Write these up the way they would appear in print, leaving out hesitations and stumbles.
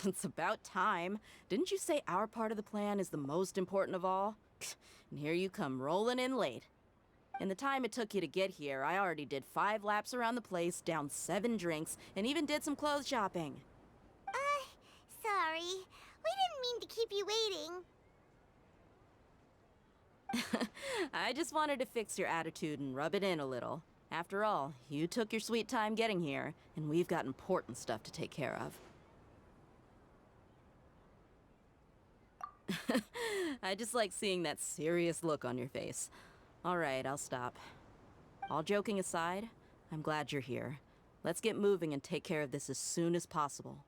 It's about time. Didn't you say our part of the plan is the most important of all? And here you come rolling in late. In the time it took you to get here, I already did 5 laps around the place, downed 7 drinks, and even did some clothes shopping. Sorry. We didn't mean to keep you waiting. I just wanted to fix your attitude and rub it in a little. After all, you took your sweet time getting here, and we've got important stuff to take care of. I just like seeing that serious look on your face. All right, I'll stop. All joking aside, I'm glad you're here. Let's get moving and take care of this as soon as possible.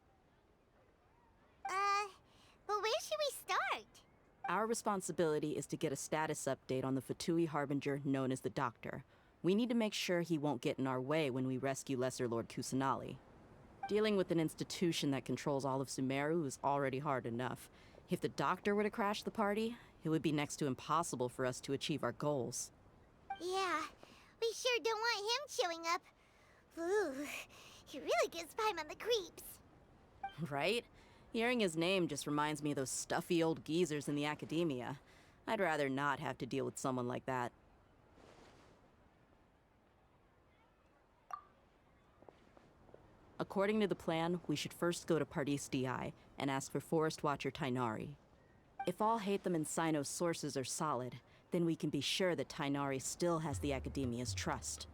But where should we start? Our responsibility is to get a status update on the Fatui Harbinger known as the Doctor. We need to make sure he won't get in our way when we rescue Lesser Lord Kusanali. Dealing with an institution that controls all of Sumeru is already hard enough. If the Doctor were to crash the party, it would be next to impossible for us to achieve our goals. Yeah, we sure don't want him showing up. Ooh, he really gives Paimon the creeps. Right? Hearing his name just reminds me of those stuffy old geezers in the academia. I'd rather not have to deal with someone like that. According to the plan, we should first go to Pardis Di and ask for Forest Watcher Tainari. If all Hatham and Sino's sources are solid, then we can be sure that Tainari still has the Academia's trust.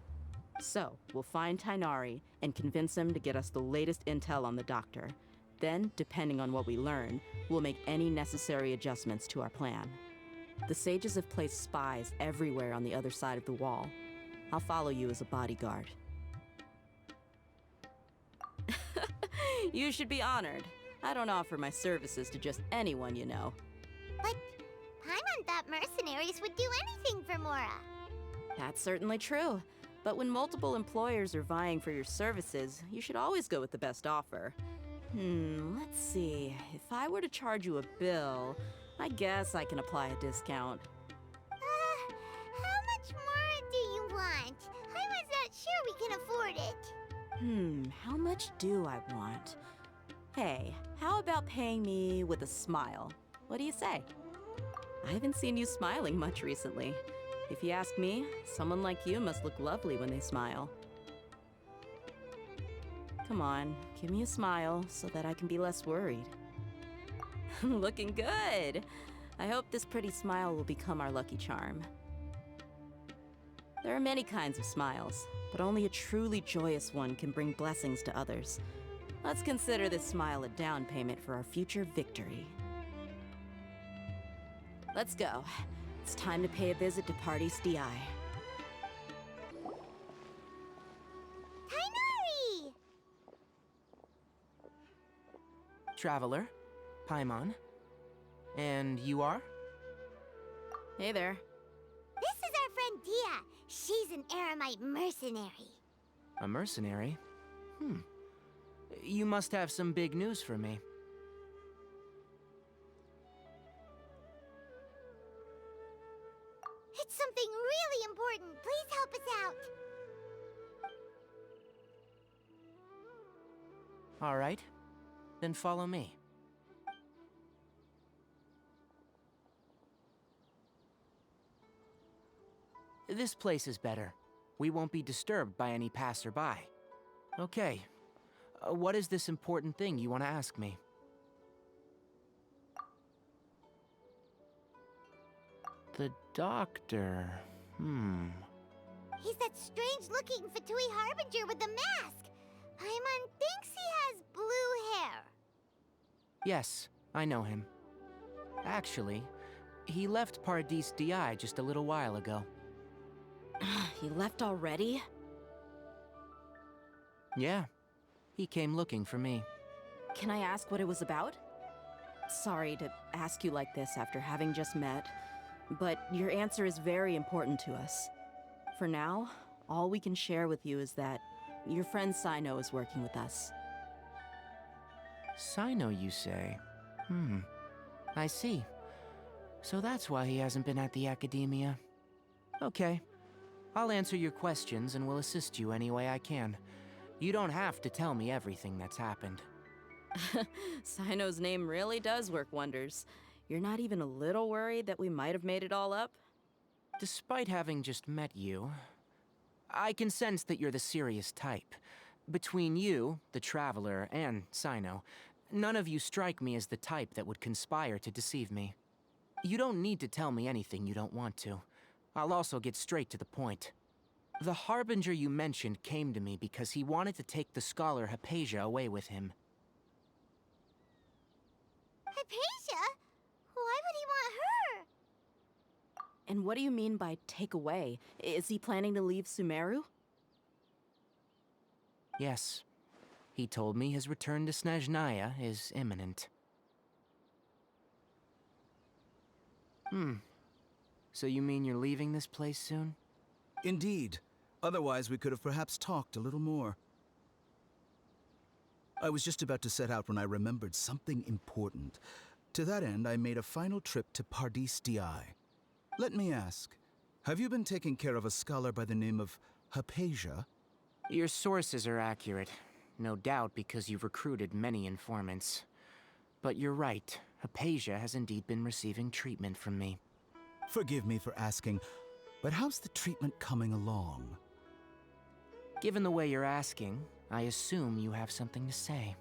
So, we'll find Tainari and convince him to get us the latest intel on the Doctor. Then, depending on what we learn, we'll make any necessary adjustments to our plan. The sages have placed spies everywhere on the other side of the wall. I'll follow you as a bodyguard. You should be honored. I don't offer my services to just anyone you know. But Paimon thought mercenaries would do anything for Mora. That's certainly true. But when multiple employers are vying for your services, you should always go with the best offer. Let's see. If I were to charge you a bill, I guess I can apply a discount. How much more do you want? I was not sure we can afford it. How much do I want? Hey, how about paying me with a smile? What do you say? I haven't seen you smiling much recently. If you ask me, someone like you must look lovely when they smile. Come on, give me a smile so that I can be less worried. Looking good! I hope this pretty smile will become our lucky charm. There are many kinds of smiles, but only a truly joyous one can bring blessings to others. Let's consider this smile a down payment for our future victory. Let's go. It's time to pay a visit to Pardis Di. Tainari! Traveler, Paimon. And you are? Hey there. This is our friend Dia. She's an Aramite mercenary. A mercenary? You must have some big news for me. It's something really important. Please help us out. All right. Then follow me. This place is better. We won't be disturbed by any passerby. Okay. What is this important thing you want to ask me? The Doctor. He's that strange-looking Fatui Harbinger with the mask. Paimon thinks he has blue hair. Yes, I know him. Actually, he left Pardis Di just a little while ago. He left already? Yeah. He came looking for me. Can I ask what it was about? Sorry to ask you like this after having just met, but your answer is very important to us. For now, all we can share with you is that your friend Sino is working with us. Sino, you say? I see. So that's why he hasn't been at the Academia. Okay. I'll answer your questions and will assist you any way I can. You don't have to tell me everything that's happened. Sino's name really does work wonders. You're not even a little worried that we might have made it all up? Despite having just met you, I can sense that you're the serious type. Between you, the Traveler, and Sino, none of you strike me as the type that would conspire to deceive me. You don't need to tell me anything you don't want to. I'll also get straight to the point. The Harbinger you mentioned came to me because he wanted to take the scholar Hypatia away with him. Hypatia? Why would he want her? And what do you mean by take away? Is he planning to leave Sumeru? Yes. He told me his return to Snezhnaya is imminent. So you mean you're leaving this place soon? Indeed. Otherwise, we could have perhaps talked a little more. I was just about to set out when I remembered something important. To that end, I made a final trip to Pardis Di. Let me ask, have you been taking care of a scholar by the name of Hypatia? Your sources are accurate. No doubt because you've recruited many informants. But you're right. Hypatia has indeed been receiving treatment from me. Forgive me for asking, but how's the treatment coming along? Given the way you're asking, I assume you have something to say.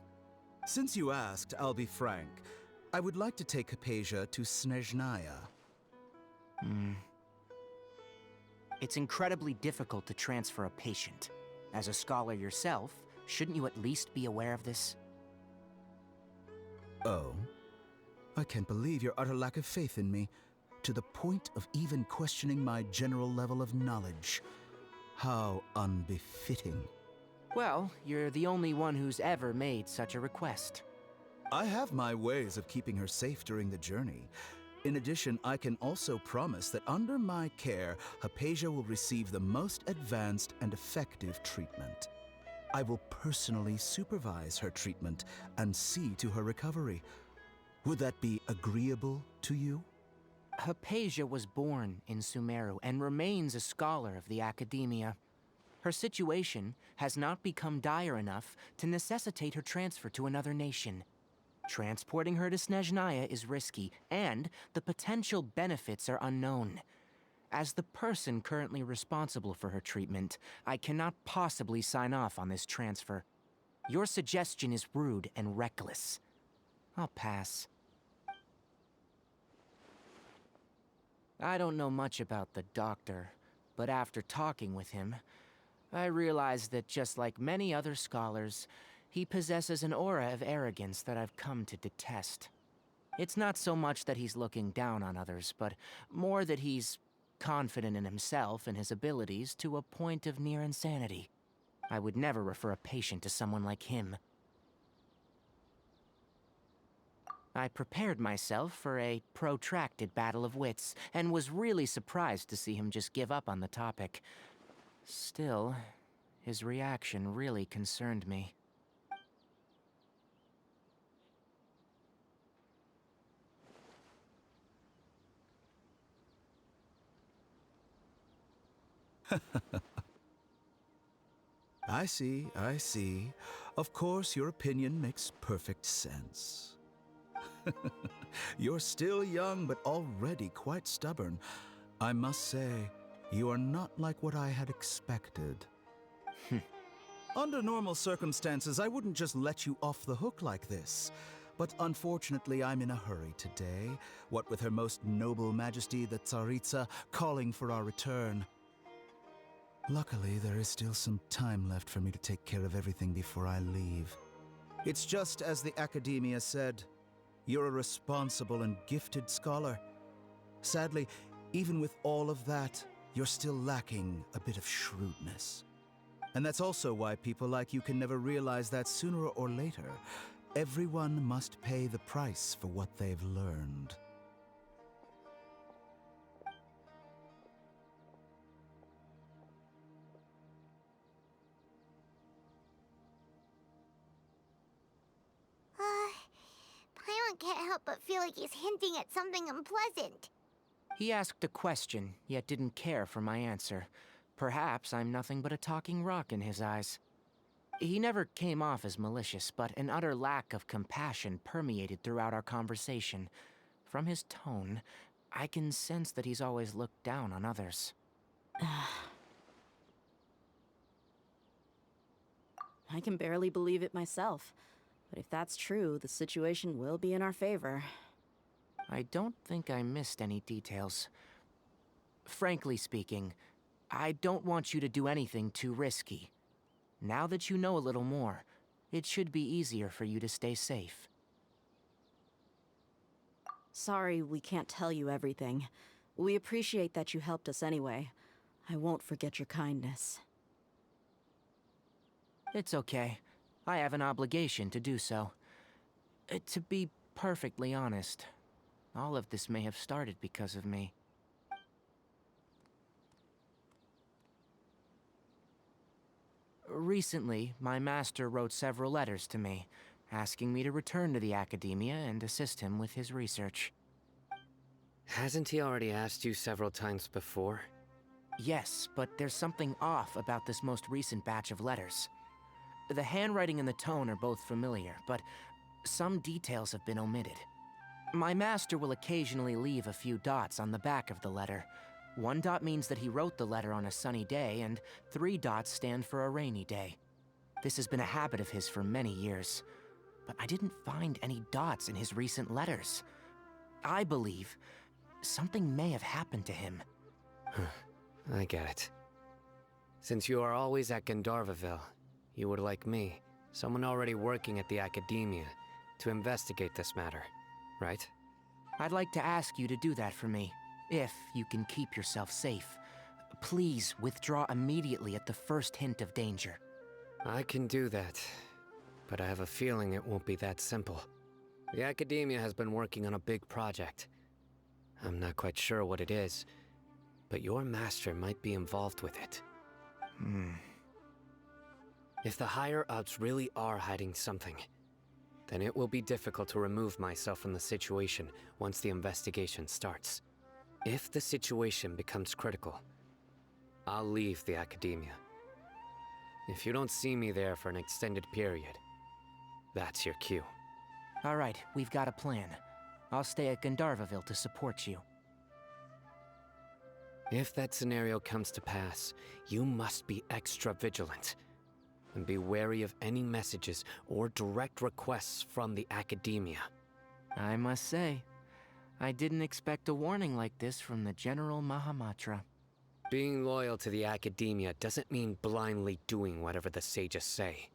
Since you asked, I'll be frank. I would like to take Hypatia to Snezhnaya. It's incredibly difficult to transfer a patient. As a scholar yourself, shouldn't you at least be aware of this? Oh? I can't believe your utter lack of faith in me, to the point of even questioning my general level of knowledge. How unbefitting. Well, you're the only one who's ever made such a request. I have my ways of keeping her safe during the journey. In addition, I can also promise that under my care, Hypatia will receive the most advanced and effective treatment. I will personally supervise her treatment and see to her recovery. Would that be agreeable to you? Hypatia was born in Sumeru and remains a scholar of the Academia. Her situation has not become dire enough to necessitate her transfer to another nation. Transporting her to Snezhnaya is risky, and the potential benefits are unknown. As the person currently responsible for her treatment, I cannot possibly sign off on this transfer. Your suggestion is rude and reckless. I'll pass. I don't know much about the doctor, but after talking with him, I realized that just like many other scholars, he possesses an aura of arrogance that I've come to detest. It's not so much that he's looking down on others, but more that he's confident in himself and his abilities to a point of near insanity. I would never refer a patient to someone like him. I prepared myself for a protracted battle of wits, and was really surprised to see him just give up on the topic. Still, his reaction really concerned me. I see, I see. Of course, your opinion makes perfect sense. You're still young, but already quite stubborn. I must say, you are not like what I had expected. Under normal circumstances, I wouldn't just let you off the hook like this. But unfortunately, I'm in a hurry today, what with Her Most Noble Majesty the Tsaritsa calling for our return. Luckily, there is still some time left for me to take care of everything before I leave. It's just as the Academia said, you're a responsible and gifted scholar. Sadly, even with all of that, you're still lacking a bit of shrewdness. And that's also why people like you can never realize that sooner or later, everyone must pay the price for what they've learned. Paimon can't help but feel like he's hinting at something unpleasant. He asked a question, yet didn't care for my answer. Perhaps I'm nothing but a talking rock in his eyes. He never came off as malicious, but an utter lack of compassion permeated throughout our conversation. From his tone, I can sense that he's always looked down on others. I can barely believe it myself. But if that's true, the situation will be in our favor. I don't think I missed any details. Frankly speaking, I don't want you to do anything too risky. Now that you know a little more, it should be easier for you to stay safe. Sorry we can't tell you everything. We appreciate that you helped us anyway. I won't forget your kindness. It's okay. I have an obligation to do so. To be perfectly honest, all of this may have started because of me. Recently, my master wrote several letters to me, asking me to return to the Academia and assist him with his research. Hasn't he already asked you several times before? Yes, but there's something off about this most recent batch of letters. The handwriting and the tone are both familiar, but some details have been omitted. My master will occasionally leave a few dots on the back of the letter. 1 dot means that he wrote the letter on a sunny day, and 3 dots stand for a rainy day. This has been a habit of his for many years, but I didn't find any dots in his recent letters. I believe something may have happened to him. I get it. Since you are always at Gandharvaville, you would like me, someone already working at the Academia, to investigate this matter, right? I'd like to ask you to do that for me, if you can keep yourself safe. Please withdraw immediately at the first hint of danger. I can do that, but I have a feeling it won't be that simple. The Academia has been working on a big project. I'm not quite sure what it is, but your master might be involved with it. If the higher-ups really are hiding something, then it will be difficult to remove myself from the situation once the investigation starts. If the situation becomes critical, I'll leave the Academia. If you don't see me there for an extended period, that's your cue. All right, we've got a plan. I'll stay at Gandharvaville to support you. If that scenario comes to pass, you must be extra vigilant. And be wary of any messages or direct requests from the Academia. I must say, I didn't expect a warning like this from the General Mahamatra. Being loyal to the Academia doesn't mean blindly doing whatever the sages say.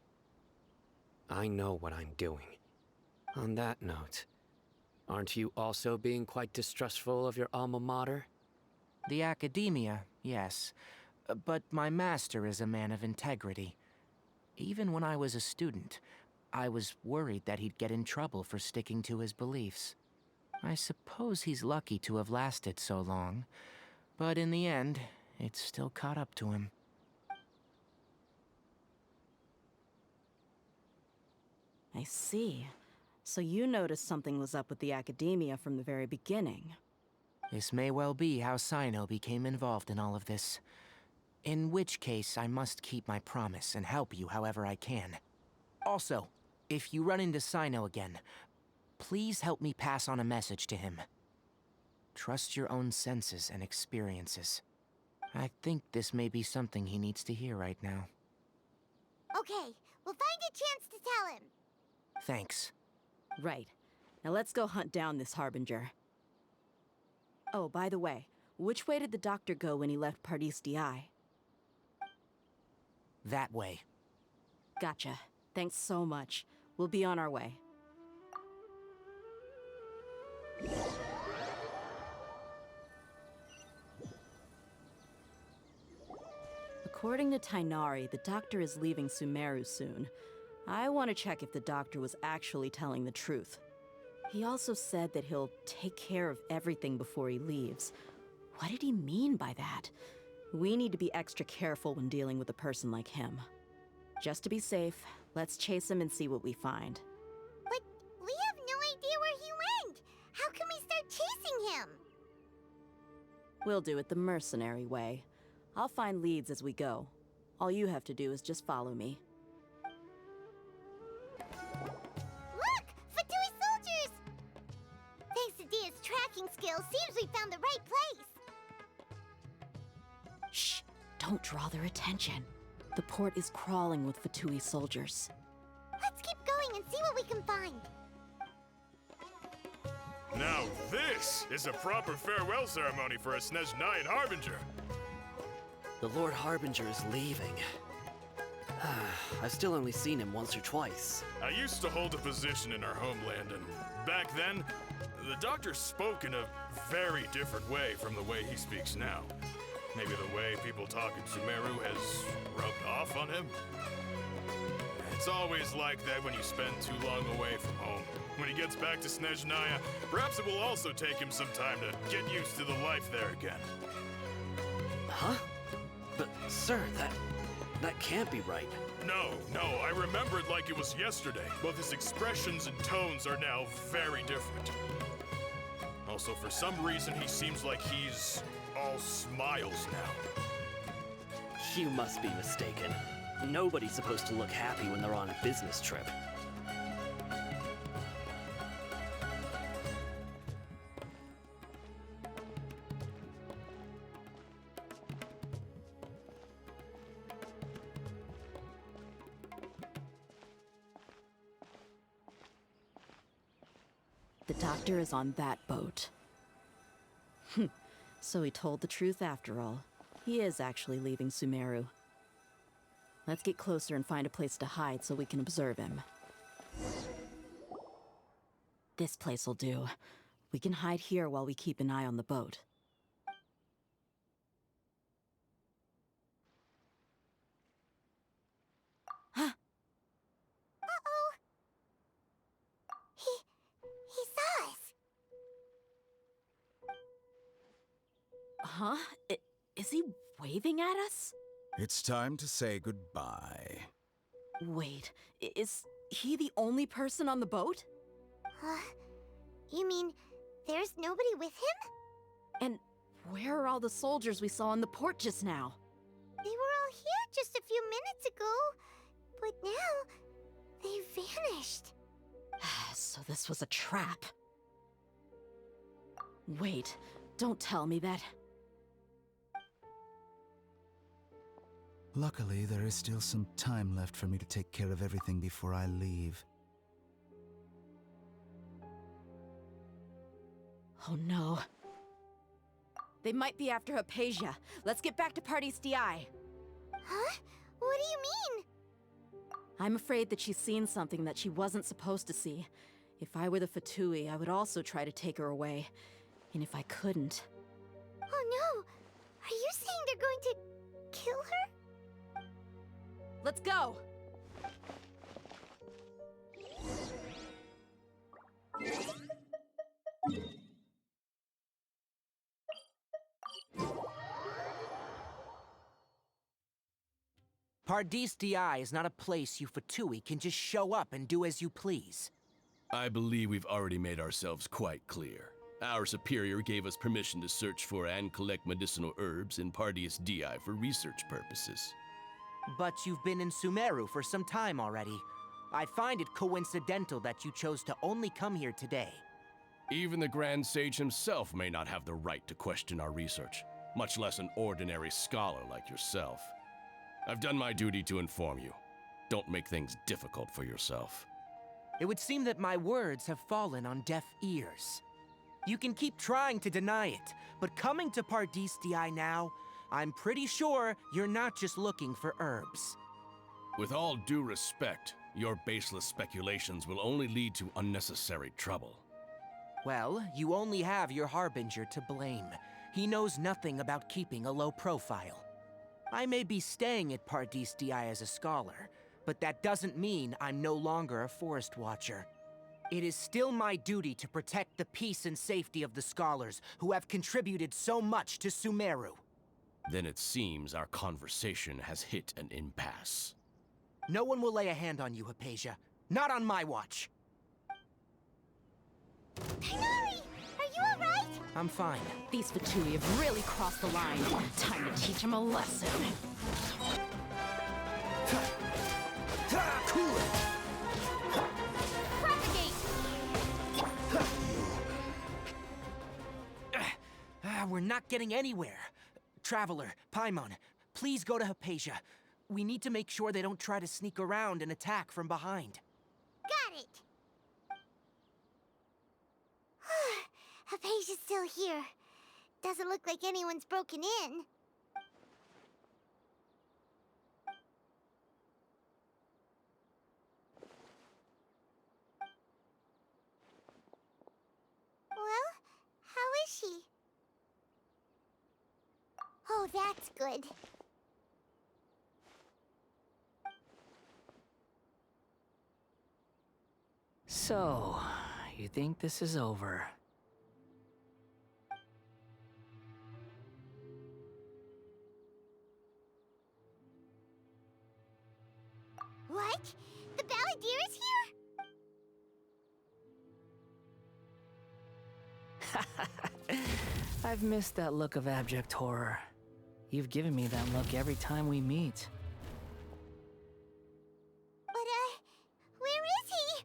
I know what I'm doing. On that note, aren't you also being quite distrustful of your alma mater? The Academia, yes. But my master is a man of integrity. Even when I was a student, I was worried that he'd get in trouble for sticking to his beliefs. I suppose he's lucky to have lasted so long, but in the end, it's still caught up to him. I see. So you noticed something was up with the Academia from the very beginning. This may well be how Sino became involved in all of this. In which case, I must keep my promise and help you however I can. Also, if you run into Sino again, please help me pass on a message to him. Trust your own senses and experiences. I think this may be something he needs to hear right now. Okay, we'll find a chance to tell him. Thanks. Right. Now let's go hunt down this Harbinger. Oh, by the way, which way did the doctor go when he left Pardis DI? That way. Gotcha. Thanks so much. We'll be on our way. According to Tainari, the doctor is leaving Sumeru soon. I want to check if the doctor was actually telling the truth. He also said that he'll take care of everything before he leaves. What did he mean by that? We need to be extra careful when dealing with a person like him. Just to be safe, let's chase him and see what we find. But we have no idea where he went. How can we start chasing him? We'll do it the mercenary way. I'll find leads as we go. All you have to do is just follow me. Well, seems we found the right place. Shh! Don't draw their attention. The port is crawling with Fatui soldiers. Let's keep going and see what we can find. Now this is a proper farewell ceremony for a Snezhnayan Harbinger. The Lord Harbinger is leaving. I've still only seen him once or twice. I used to hold a position in our homeland, and back then, the doctor spoke in a very different way from the way he speaks now. Maybe the way people talk in Sumeru has rubbed off on him? It's always like that when you spend too long away from home. When he gets back to Snezhnaya, perhaps it will also take him some time to get used to the life there again. Huh? But, sir, that can't be right. No, I remember it like it was yesterday. Both his expressions and tones are now very different. Also, for some reason, he seems like he's all smiles now. You must be mistaken. Nobody's supposed to look happy when they're on a business trip. The doctor is on that boat. So he told the truth after all. He is actually leaving Sumeru. Let's get closer and find a place to hide so we can observe him. This place will do. We can hide here while we keep an eye on the boat. Uh-oh. He saw us. Huh? Is he waving at us? It's time to say goodbye. Wait, is he the only person on the boat? You mean there's nobody with him? And where are all the soldiers we saw in the port just now? They were all here just a few minutes ago, but now they vanished. So this was a trap. Wait, don't tell me that. Luckily, there is still some time left for me to take care of everything before I leave. Oh no. They might be after Hypatia. Let's get back to Party's DI. Huh? What do you mean? I'm afraid that she's seen something that she wasn't supposed to see. If I were the Fatui, I would also try to take her away. And if I couldn't... Oh no! Are you saying they're going to kill her? Let's go! Pardis DI is not a place you Fatui can just show up and do as you please. I believe we've already made ourselves quite clear. Our superior gave us permission to search for and collect medicinal herbs in Pardis DI for research purposes. But you've been in Sumeru for some time already. I find it coincidental that you chose to only come here today. Even the Grand Sage himself may not have the right to question our research, much less an ordinary scholar like yourself. I've done my duty to inform you. Don't make things difficult for yourself. It would seem that my words have fallen on deaf ears. You can keep trying to deny it, but coming to Pardis DI now, I'm pretty sure you're not just looking for herbs. With all due respect, your baseless speculations will only lead to unnecessary trouble. Well, you only have your Harbinger to blame. He knows nothing about keeping a low profile. I may be staying at Pardis DI as a scholar, but that doesn't mean I'm no longer a forest watcher. It is still my duty to protect the peace and safety of the scholars who have contributed so much to Sumeru. Then it seems our conversation has hit an impasse. No one will lay a hand on you, Hypatia. Not on my watch. Tighnari! Are you alright? I'm fine. These Fatui have really crossed the line. Time to teach them a lesson. Cool it! Propagate! not getting anywhere. Traveler, Paimon, please go to Hypatia. We need to make sure they don't try to sneak around and attack from behind. Got it! Hypatia's still here. Doesn't look like anyone's broken in. Well, how is she? Oh, that's good. So, you think this is over? What? The Balladeer is here? I've missed that look of abject horror. You've given me that look every time we meet. But, where is he?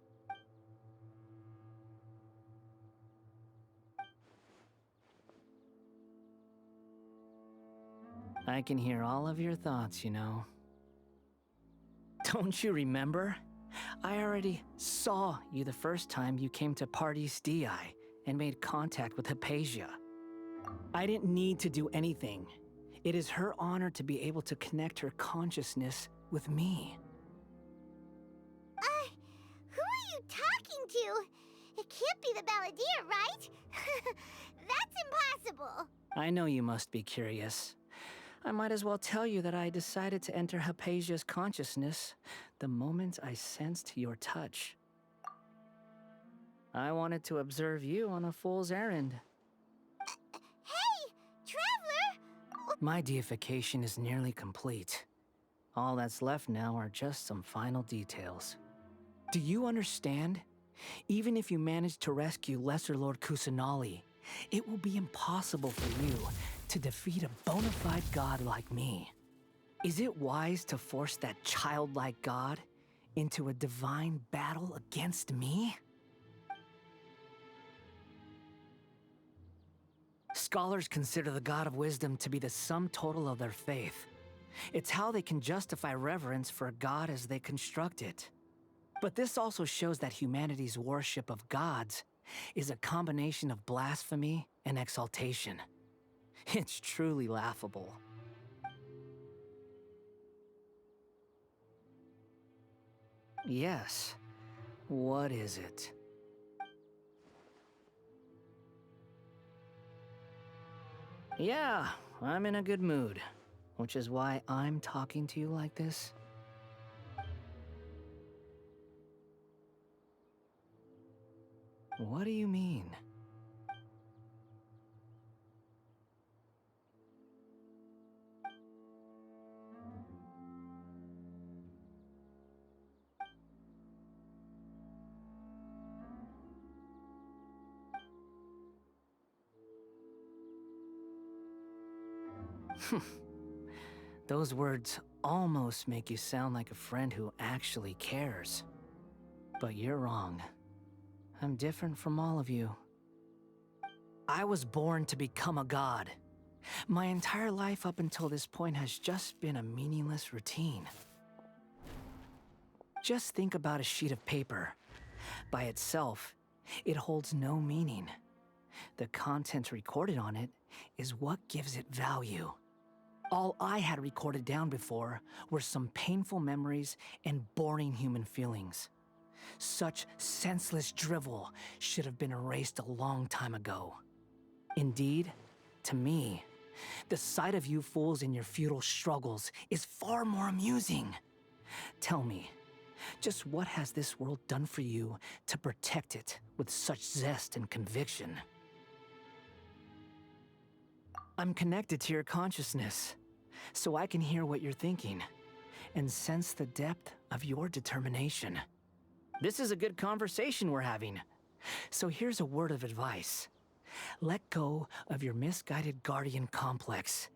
I can hear all of your thoughts, you know. Don't you remember? I already saw you the first time you came to Parties DI and made contact with Hypatia. I didn't need to do anything. It is her honor to be able to connect her consciousness with me. Who are you talking to? It can't be the Balladeer, right? That's impossible. I know you must be curious. I might as well tell you that I decided to enter Hypatia's consciousness the moment I sensed your touch. I wanted to observe you on a fool's errand. Hey, Traveler! My deification is nearly complete. All that's left now are just some final details. Do you understand? Even if you manage to rescue Lesser Lord Kusanali, it will be impossible for you to defeat a bona fide god like me. Is it wise to force that childlike god into a divine battle against me? Scholars consider the god of wisdom to be the sum total of their faith. It's how they can justify reverence for a god as they construct it. But this also shows that humanity's worship of gods is a combination of blasphemy and exaltation. It's truly laughable. Yes. What is it? Yeah, I'm in a good mood, which is why I'm talking to you like this. What do you mean? Those words almost make you sound like a friend who actually cares. But you're wrong. I'm different from all of you. I was born to become a god. My entire life up until this point has just been a meaningless routine. Just think about a sheet of paper. By itself, it holds no meaning. The content recorded on it is what gives it value. All I had recorded down before were some painful memories and boring human feelings. Such senseless drivel should have been erased a long time ago. Indeed, to me, the sight of you fools in your futile struggles is far more amusing. Tell me, just what has this world done for you to protect it with such zest and conviction? I'm connected to your consciousness, so I can hear what you're thinking and sense the depth of your determination. This is a good conversation we're having. So here's a word of advice. Let go of your misguided guardian complex.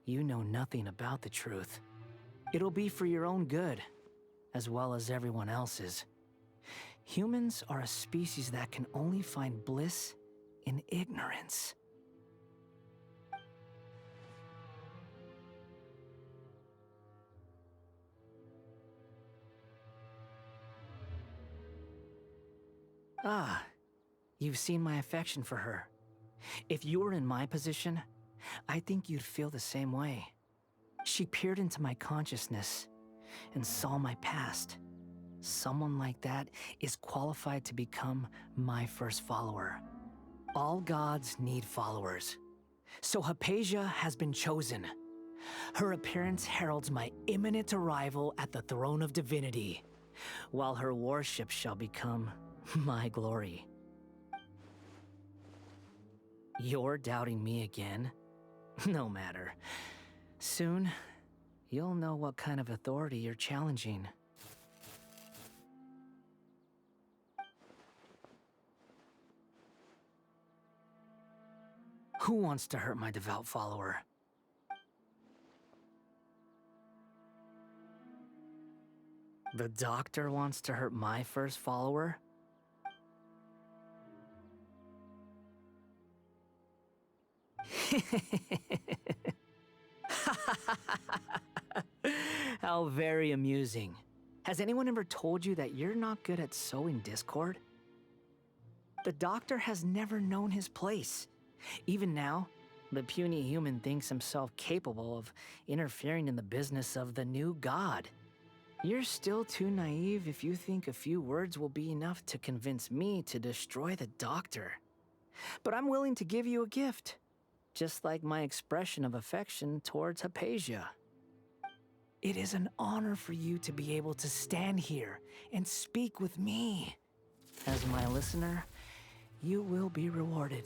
You know nothing about the truth. It'll be for your own good, as well as everyone else's. Humans are a species that can only find bliss in ignorance. Ah, you've seen my affection for her. If you were in my position, I think you'd feel the same way. She peered into my consciousness and saw my past. Someone like that is qualified to become my first follower. All gods need followers. So Hypatia has been chosen. Her appearance heralds my imminent arrival at the throne of divinity, while her worship shall become my glory. You're doubting me again? No matter. Soon, you'll know what kind of authority you're challenging. Who wants to hurt my devout follower? The doctor wants to hurt my first follower? How very amusing. Has anyone ever told you that you're not good at sowing discord? The doctor has never known his place. Even now, the puny human thinks himself capable of interfering in the business of the new god. You're still too naive if you think a few words will be enough to convince me to destroy the doctor. But I'm willing to give you a gift, just like my expression of affection towards Hypatia. It is an honor for you to be able to stand here and speak with me. As my listener, you will be rewarded.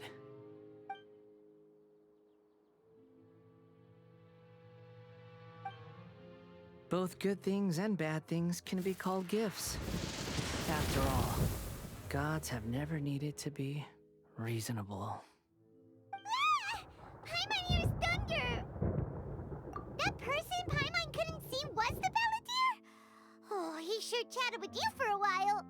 Both good things and bad things can be called gifts. After all, gods have never needed to be reasonable. Ah! Paimon hears thunder! That person Paimon couldn't see was the Palantir? Oh, he sure chatted with you for a while.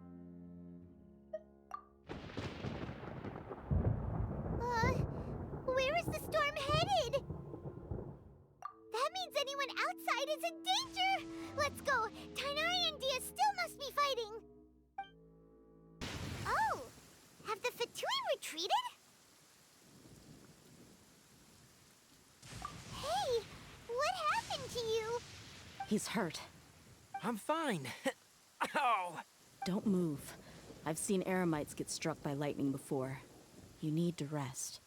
Where is the storm headed? That means anyone outside is in danger! Let's go! Tighnari and Dia still must be fighting! Oh! Have the Fatui retreated? Hey! What happened to you? He's hurt. I'm fine. Ow! Don't move. I've seen eremites get struck by lightning before. You need to rest.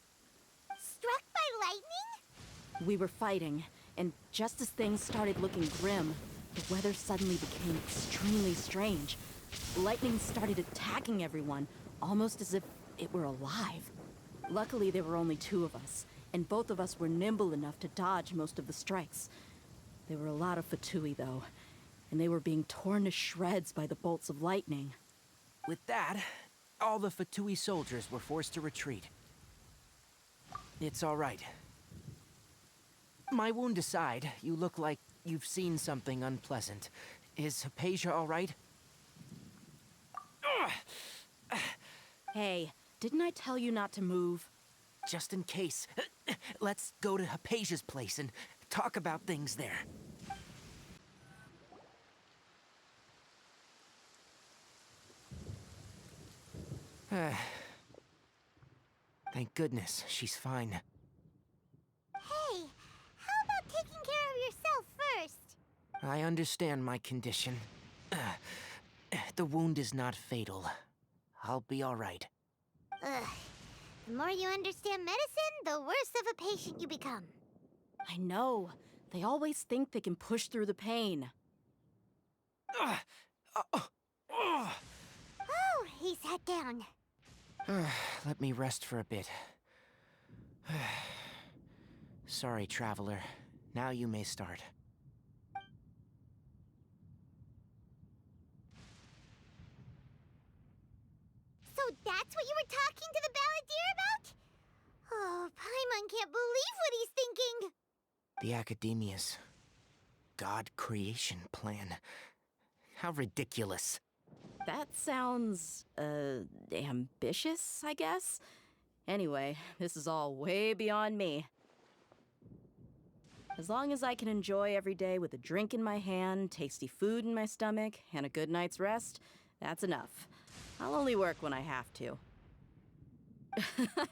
Struck by lightning? We were fighting, and just as things started looking grim, the weather suddenly became extremely strange. Lightning started attacking everyone, almost as if it were alive. Luckily, there were only two of us, and both of us were nimble enough to dodge most of the strikes. There were a lot of Fatui, though, and they were being torn to shreds by the bolts of lightning. With that, all the Fatui soldiers were forced to retreat. It's all right. My wound aside, you look like you've seen something unpleasant. Is Hypatia all right? Hey, didn't I tell you not to move? Just in case, let's go to Hypatia's place and talk about things there. Thank goodness she's fine. Hey, how about taking care of yourself first? I understand my condition. The wound is not fatal. I'll be all right. Ugh. The more you understand medicine, the worse of a patient you become. I know. They always think they can push through the pain. Oh, he sat down. Let me rest for a bit. Sorry, traveler. Now you may start. So that's what you were talking to the Balladeer about? Oh, Paimon can't believe what he's thinking. The Academia's God creation plan. How ridiculous. That sounds, ambitious, I guess? Anyway, this is all way beyond me. As long as I can enjoy every day with a drink in my hand, tasty food in my stomach, and a good night's rest, That's enough. I'll only work when I have to.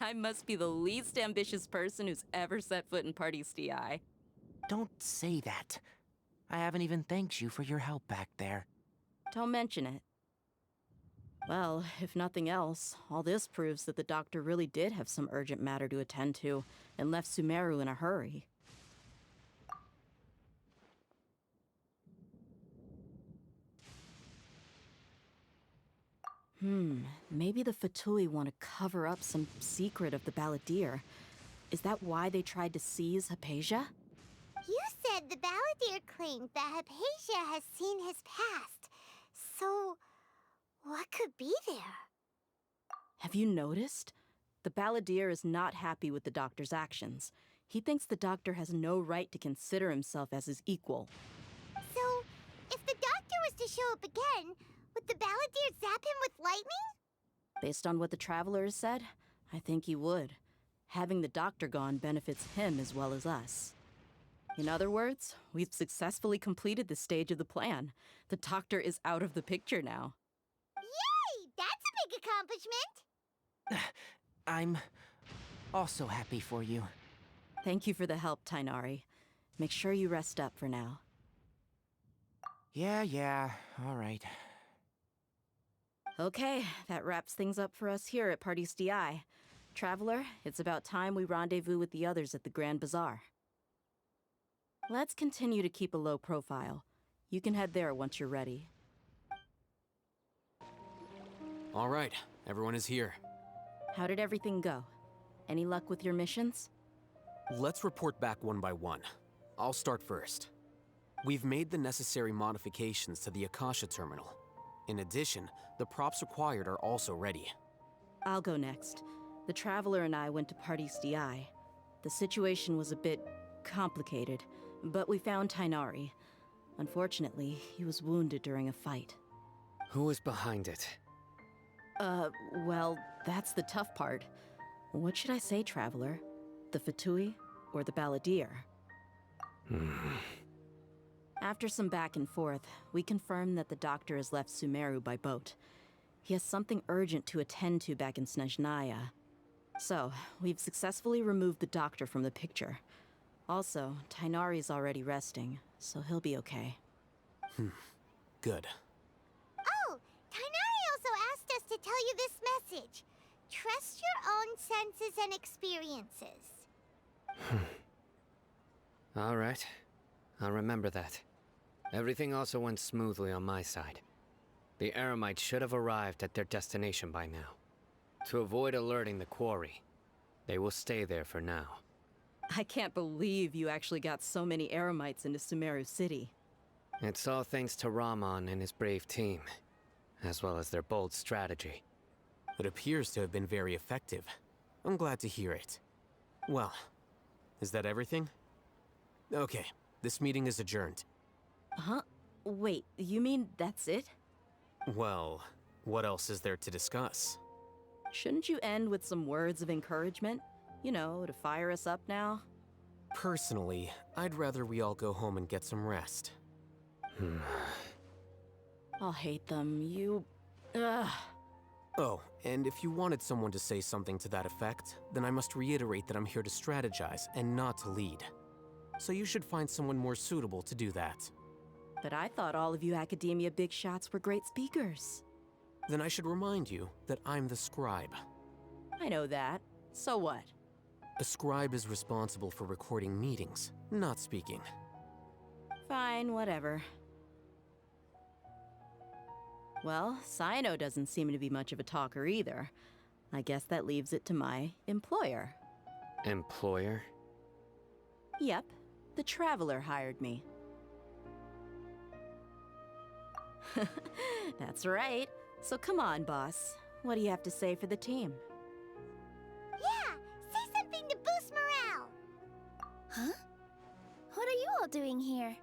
I must be the least ambitious person who's ever set foot in Party DI. Don't say that. I haven't even thanked you for your help back there. Don't mention it. Well, if nothing else, all this proves that the doctor really did have some urgent matter to attend to and left Sumeru in a hurry. Maybe the Fatui want to cover up some secret of the Balladeer. Is that why they tried to seize Hypatia? You said the Balladeer claimed that Hypatia has seen his past. So, what could be there? Have you noticed? The Balladeer is not happy with the doctor's actions. He thinks the doctor has no right to consider himself as his equal. So, if the doctor was to show up again, would the Balladeer zap him with lightning? Based on what the Traveler has said, I think he would. Having the doctor gone benefits him as well as us. In other words, we've successfully completed this stage of the plan. The doctor is out of the picture now. Yay! That's a big accomplishment! I'm also happy for you. Thank you for the help, Tainari. Make sure you rest up for now. Yeah, all right. Okay, that wraps things up for us here at Party DI. Traveler, it's about time we rendezvous with the others at the Grand Bazaar. Let's continue to keep a low profile. You can head there once you're ready. All right, everyone is here. How did everything go? Any luck with your missions? Let's report back one by one. I'll start first. We've made the necessary modifications to the Akasha terminal. In addition, the props required are also ready. I'll go next. The Traveler and I went to Party DI. The situation was a bit complicated, but we found Tainari. Unfortunately, he was wounded during a fight. Who was behind it? Well, that's the tough part. What should I say, Traveler? The Fatui or the Balladeer? After some back and forth, we confirmed that the doctor has left Sumeru by boat. He has something urgent to attend to back in Snezhnaya. So, we've successfully removed the doctor from the picture. Also, Tainari's already resting, so he'll be okay. Good. Oh, Tainari also asked us to tell you this message. Trust your own senses and experiences. All right. I'll remember that. Everything also went smoothly on my side. The Eremites should have arrived at their destination by now. To avoid alerting the quarry, they will stay there for now. I can't believe you actually got so many Eremites into Sumeru City. It's all thanks to Rahman and his brave team, as well as their bold strategy. It appears to have been very effective. I'm glad to hear it. Well, is that everything? Okay, this meeting is adjourned. Huh? Wait, you mean that's it? Well, what else is there to discuss? Shouldn't you end with some words of encouragement? You know, to fire us up now? Personally, I'd rather we all go home and get some rest. I'll hate them, Ugh. Oh, and if you wanted someone to say something to that effect, then I must reiterate that I'm here to strategize and not to lead. So you should find someone more suitable to do that. But I thought all of you Academia big shots were great speakers. Then I should remind you that I'm the scribe. I know that. So what? A scribe is responsible for recording meetings, not speaking. Fine, whatever. Well, Cyno doesn't seem to be much of a talker either. I guess that leaves it to my employer. Employer? Yep, the Traveler hired me. That's right. So come on, boss. What do you have to say for the team? Yeah, say something to boost morale. Huh? What are you all doing here?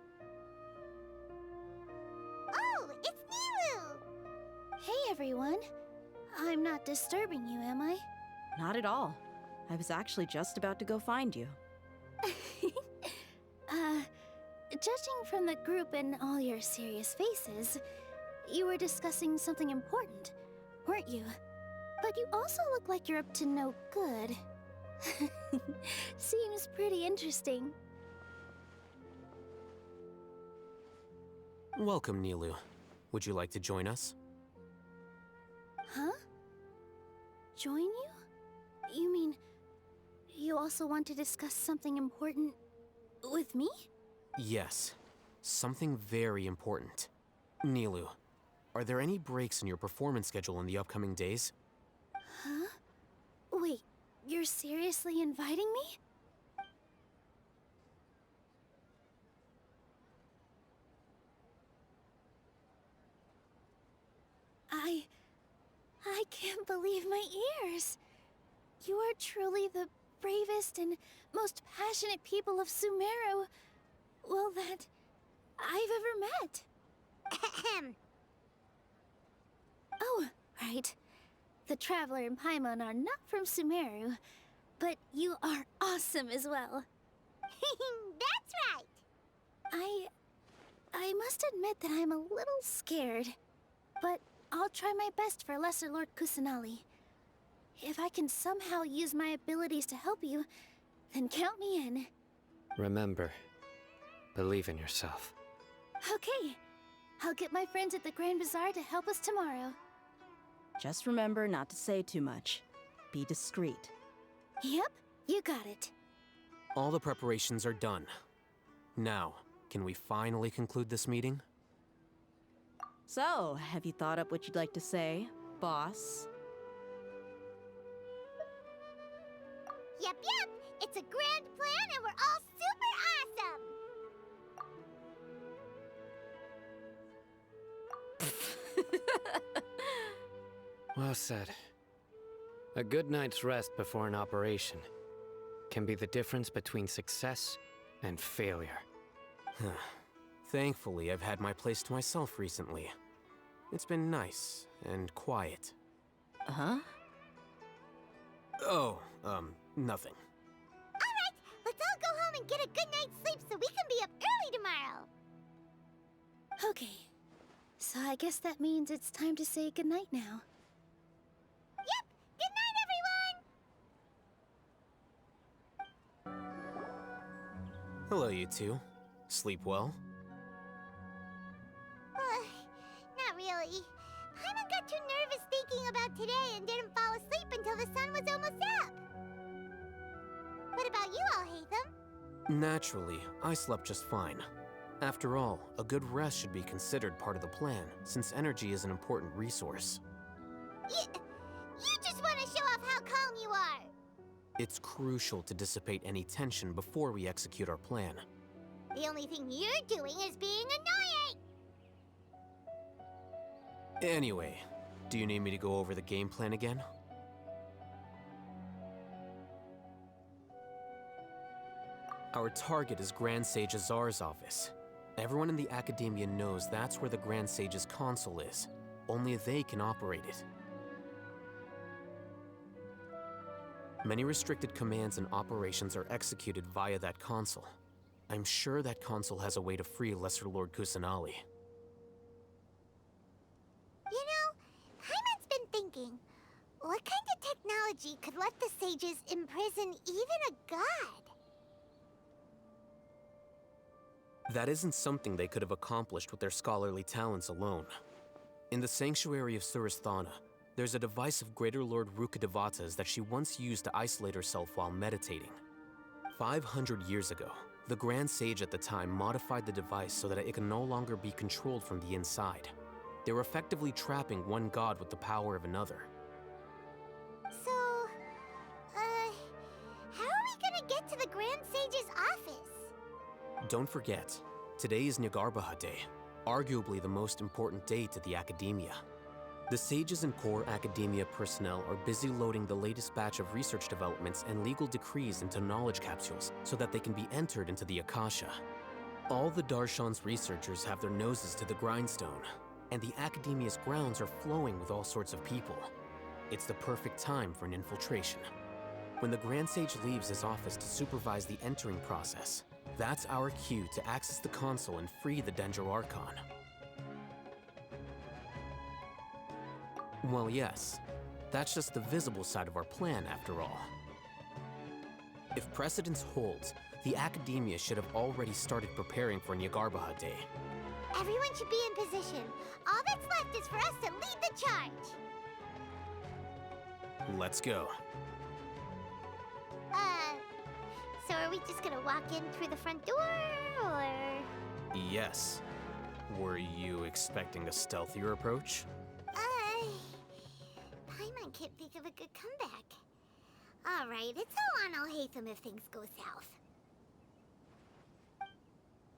Oh, it's Nilu! Hey, everyone. I'm not disturbing you, am I? Not at all. I was actually just about to go find you. Judging from the group and all your serious faces, you were discussing something important, weren't you? But you also look like you're up to no good. Seems pretty interesting. Welcome, Nilu. Would you like to join us? Huh? Join you? You mean, you also want to discuss something important with me? Yes. Something very important. Nilu, are there any breaks in your performance schedule in the upcoming days? Huh? Wait, you're seriously inviting me? I can't believe my ears. You are truly the bravest and most passionate people of Sumeru, well, that I've ever met. Ahem. Oh, right. The Traveler and Paimon are not from Sumeru, but you are awesome as well. That's right. I must admit that I'm a little scared, but I'll try my best for Lesser Lord Kusanali. If I can somehow use my abilities to help you, then count me in. Remember, believe in yourself. Okay, I'll get my friends at the Grand Bazaar to help us tomorrow. Just remember not to say too much. Be discreet. Yep, you got it. All the preparations are done. Now, can we finally conclude this meeting? So, have you thought up what you'd like to say, boss? Yep. It's a grand plan and we're all super awesome. Well said. A good night's rest before an operation can be the difference between success and failure. Thankfully, I've had my place to myself recently. It's been nice and quiet. Huh? Oh, nothing. Alright, let's all go home and get a good night's sleep so we can be up early tomorrow. Okay, so I guess that means it's time to say goodnight now. Yep, good night, everyone! Hello, you two. Sleep well? Not really. Paimon got too nervous thinking about today and didn't fall asleep until the sun was almost up. What about you all, Hatham? Naturally, I slept just fine. After all, a good rest should be considered part of the plan, since energy is an important resource. You just want to show off how calm you are. It's crucial to dissipate any tension before we execute our plan. The only thing you're doing is being annoying. Anyway, do you need me to go over the game plan again? Our target is Grand Sage Azar's office. Everyone in the Academia knows that's where the Grand Sage's console is. Only they can operate it. Many restricted commands and operations are executed via that console. I'm sure that console has a way to free Lesser Lord Kusanali. You know, Paimon's been thinking, what kind of technology could let the sages imprison even a god? That isn't something they could have accomplished with their scholarly talents alone. In the Sanctuary of Surasthana, there's a device of Greater Lord Rukkhadevata's that she once used to isolate herself while meditating. 500 years ago, the Grand Sage at the time modified the device so that it can no longer be controlled from the inside. They were effectively trapping one god with the power of another. So, how are we gonna get to the Grand Sage's office? Don't forget, today is Nagarbaha Day, arguably the most important day to the Academia. The sages and core Academia personnel are busy loading the latest batch of research developments and legal decrees into knowledge capsules so that they can be entered into the Akasha. All the Darshan's researchers have their noses to the grindstone, and the Academia's grounds are flowing with all sorts of people. It's the perfect time for an infiltration. When the Grand Sage leaves his office to supervise the entering process, that's our cue to access the console and free the Dendro Archon. Well, yes. That's just the visible side of our plan, after all. If precedence holds, the Academia should have already started preparing for Nyargarbaha Day. Everyone should be in position. All that's left is for us to lead the charge. Let's go. So are we just gonna walk in through the front door, or...? Yes. Were you expecting a stealthier approach? Paimon can't think of a good comeback. Alright, it's all on Al Haytham if things go south.